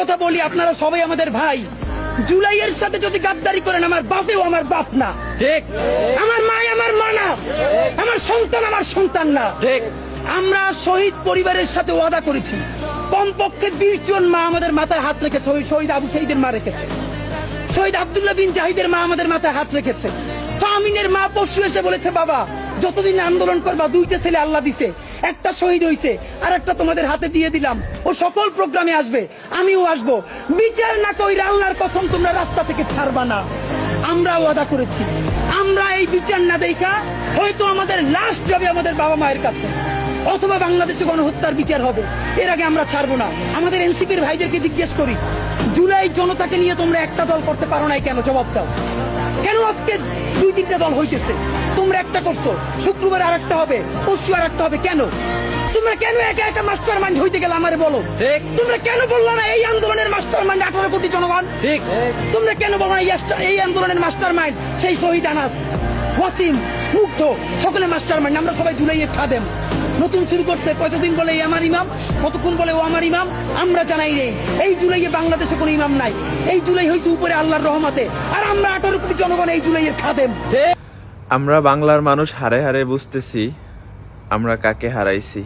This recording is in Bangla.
কথা বলি, আপনারা সবাই আমাদের ভাই। জুলাইয়ের সাথে যদি গাদ্দারি করেন, আমার বাপেও আমার বাপ না, ঠিক। আমার মা আমার মা না, আমার সন্তান আমার সন্তান না, ঠিক। আমরা শহীদ পরিবারের সাথে ওয়াদা করেছি, কমপক্ষে 20 জন মা আমাদের মাথায় হাত রেখেছে। শহীদ আবু সাঈদের মা রেখেছে, শহীদ আব্দুল্লাহ বিন জাহিদের মা আমাদের মাথায় হাত রেখেছে। ফাহমিনের মা পরশু এসে বলেছে, বাবা যতদিন আন্দোলন করবা, 2টা ছেলে আল্লাহ দিছে, একটা শহীদ হইছে আর একটা তোমাদের হাতে দিয়ে দিলাম, ও সকল প্রোগ্রামে আসবে, আমিও আসবো। বিচার না কইরা আল্লাহর কসম তোমরা রাস্তা থেকে ছাড়বা না। আমরা ওয়াদা করেছি, আমরা এই বিচার না দেখা হয়তো আমাদের লাশ যাবে আমাদের বাবা মায়ের কাছে, অথবা বাংলাদেশে গণহত্যার বিচার হবে, এর আগে আমরা ছাড়বো না। আমাদের এনসিপির ভাইদেরকে জিজ্ঞেস করি, জুলাই জনতাকে নিয়ে তোমরা একটা দল করতে পারো নাই কেন? জবাব দাও। কেন আজকে 2-3টা দল হইতেছে? তোমরা একটা করছো, শুক্রবার আর একটা হবে, পরশু আর একটা হবে, কেন? তোমরা কেন একা একা মাস্টার মাইন্ড হইতে গেলে আমারে বলো। তোমরা কেন বললো না এই আন্দোলনের মাস্টার মাইন্ড 18 কোটি জনগণ? ঠিক। তোমরা কেন বলো না এই আন্দোলনের মাস্টার মাইন্ড সেই শহীদ আনাস, ওয়াসিম, মুগ্ধ, সকলে মাস্টার মাইন্ড। আমরা সবাই জুলাইয়ের খাদেম। নতুন শুরু করছে, কতদিন বলে এই আমার ইমাম, কতক্ষণ বলে ও আমার ইমাম, আমরা জানাই নেই। এই জুলাইয়ে বাংলাদেশে কোনো ইমাম নাই, এই জুলাই হয়েছে উপরে আল্লাহর রহমতে, আর আমরা 18 কোটি জনগণ এই জুলাইয়ের খাদেম। আমরা বাংলার মানুষ হারে হারে বুঝতেছি আমরা কাকে হারাইছি।